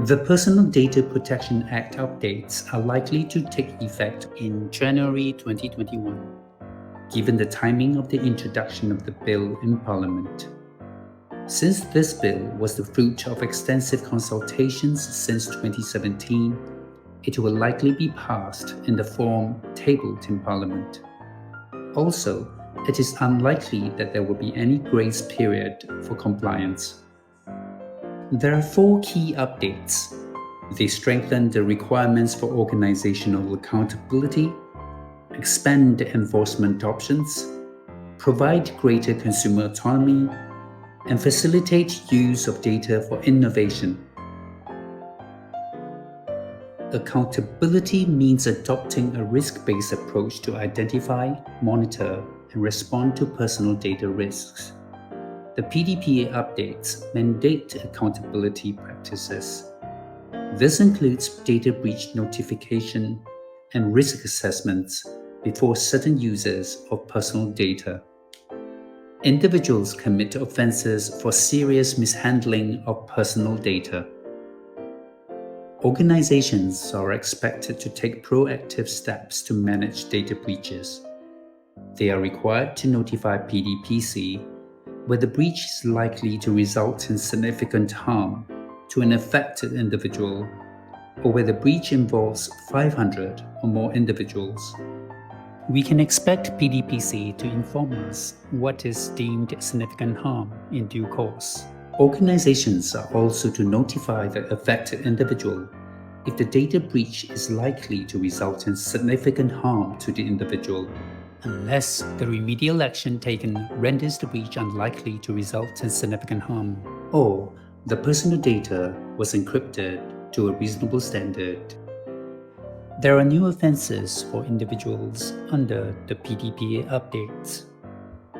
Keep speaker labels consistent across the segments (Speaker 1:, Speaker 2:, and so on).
Speaker 1: The Personal Data Protection Act updates are likely to take effect in January 2021, given the timing of the introduction of the bill in Parliament. Since this bill was the fruit of extensive consultations since 2017, it will likely be passed in the form tabled in Parliament. Also, it is unlikely that there will be any grace period for compliance. There are 4 key updates. They strengthen the requirements for organizational accountability, expand enforcement options, provide greater consumer autonomy, and facilitate use of data for innovation. Accountability means adopting a risk-based approach to identify, monitor, and respond to personal data risks. The PDPA updates mandate accountability practices. This includes data breach notification and risk assessments before certain users of personal data. Individuals commit offenses for serious mishandling of personal data. Organizations are expected to take proactive steps to manage data breaches. They are required to notify PDPC where the breach is likely to result in significant harm to an affected individual, or where the breach involves 500 or more individuals. We can expect PDPC to inform us what is deemed significant harm in due course. Organizations are also to notify the affected individual if the data breach is likely to result in significant harm to the individual, unless the remedial action taken renders the breach unlikely to result in significant harm, or the personal data was encrypted to a reasonable standard. There are new offenses for individuals under the PDPA updates.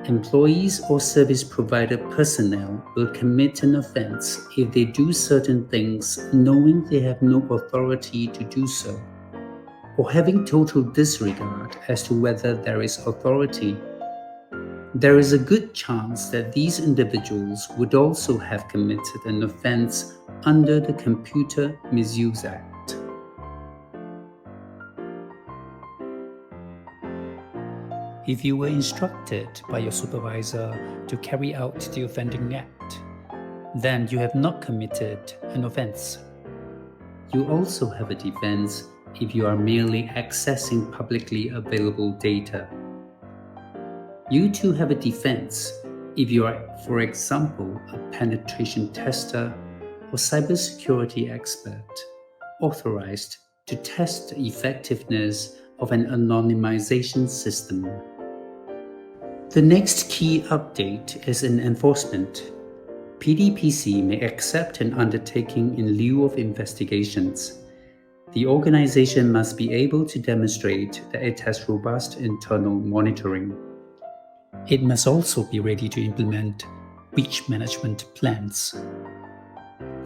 Speaker 1: Employees or service provider personnel will commit an offense if they do certain things knowing they have no authority to do so, or having total disregard as to whether there is authority. There is a good chance that these individuals would also have committed an offense under the Computer Misuse Act. If you were instructed by your supervisor to carry out the offending act, then you have not committed an offense. You also have a defense if you are merely accessing publicly available data. You too have a defense if you are, for example, a penetration tester or cybersecurity expert authorized to test the effectiveness of an anonymization system. The next key update is in enforcement. PDPC may accept an undertaking in lieu of investigations. The organization must be able to demonstrate that it has robust internal monitoring. It must also be ready to implement breach management plans.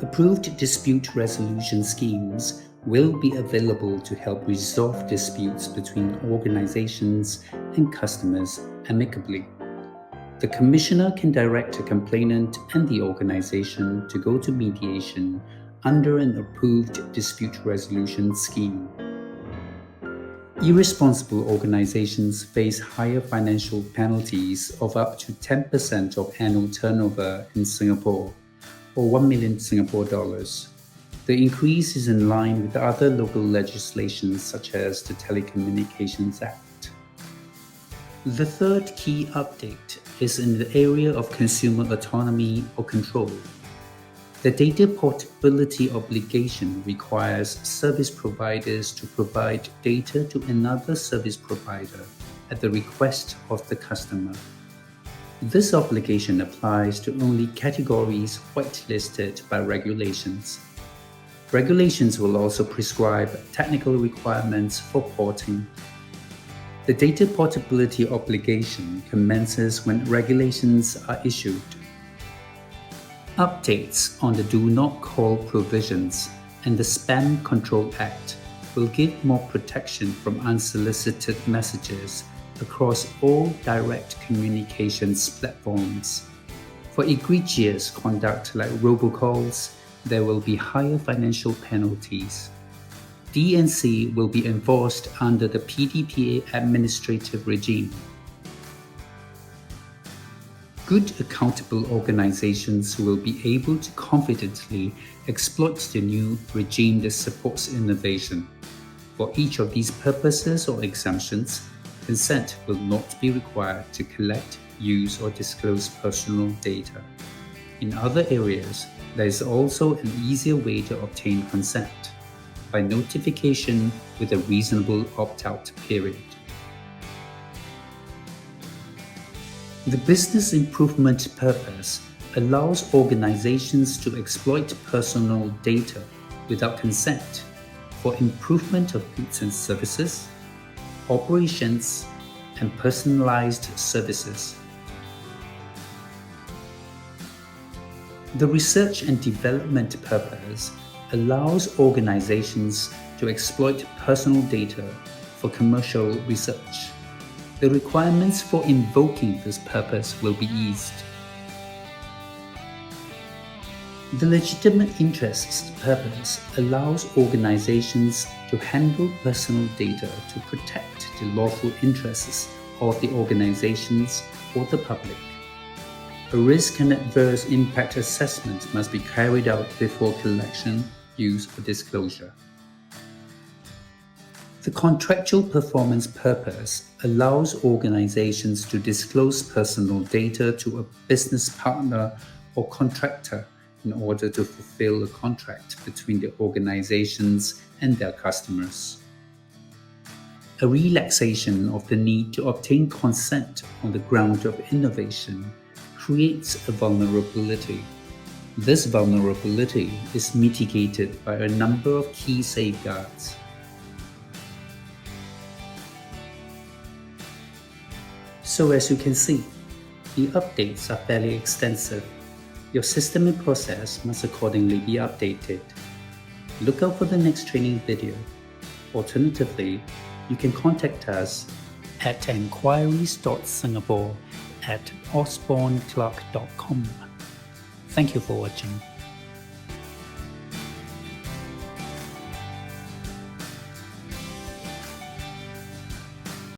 Speaker 1: Approved dispute resolution schemes will be available to help resolve disputes between organizations and customers amicably. The Commissioner can direct a complainant and the organization to go to mediation under an approved dispute resolution scheme. Irresponsible organizations face higher financial penalties of up to 10% of annual turnover in Singapore, or 1 million Singapore dollars. The increase is in line with other local legislation such as the Telecommunications Act. The third key update is in the area of consumer autonomy or control. The data portability obligation requires service providers to provide data to another service provider at the request of the customer. This obligation applies to only categories whitelisted by regulations. Regulations will also prescribe technical requirements for porting. The data portability obligation commences when regulations are issued. Updates on the Do Not Call provisions and the Spam Control Act will give more protection from unsolicited messages across all direct communications platforms. For egregious conduct like robocalls, there will be higher financial penalties. D&C will be enforced under the PDPA administrative regime. Good accountable organizations will be able to confidently exploit the new regime that supports innovation. For each of these purposes or exemptions, consent will not be required to collect, use, or disclose personal data. In other areas, there is also an easier way to obtain consent, by notification with a reasonable opt-out period. The business improvement purpose allows organizations to exploit personal data without consent for improvement of goods and services, operations, and personalized services. The research and development purpose allows organizations to exploit personal data for commercial research. The requirements for invoking this purpose will be eased. The legitimate interests purpose allows organizations to handle personal data to protect the lawful interests of the organizations or the public. A risk and adverse impact assessment must be carried out before collection, use, or disclosure. The contractual performance purpose allows organizations to disclose personal data to a business partner or contractor in order to fulfill a contract between the organizations and their customers. A relaxation of the need to obtain consent on the ground of innovation creates a vulnerability. This vulnerability is mitigated by a number of key safeguards. So as you can see, the updates are fairly extensive. Your system and process must accordingly be updated. Look out for the next training video. Alternatively, you can contact us at enquiries.singapore@osbornclark.com. Thank you for watching.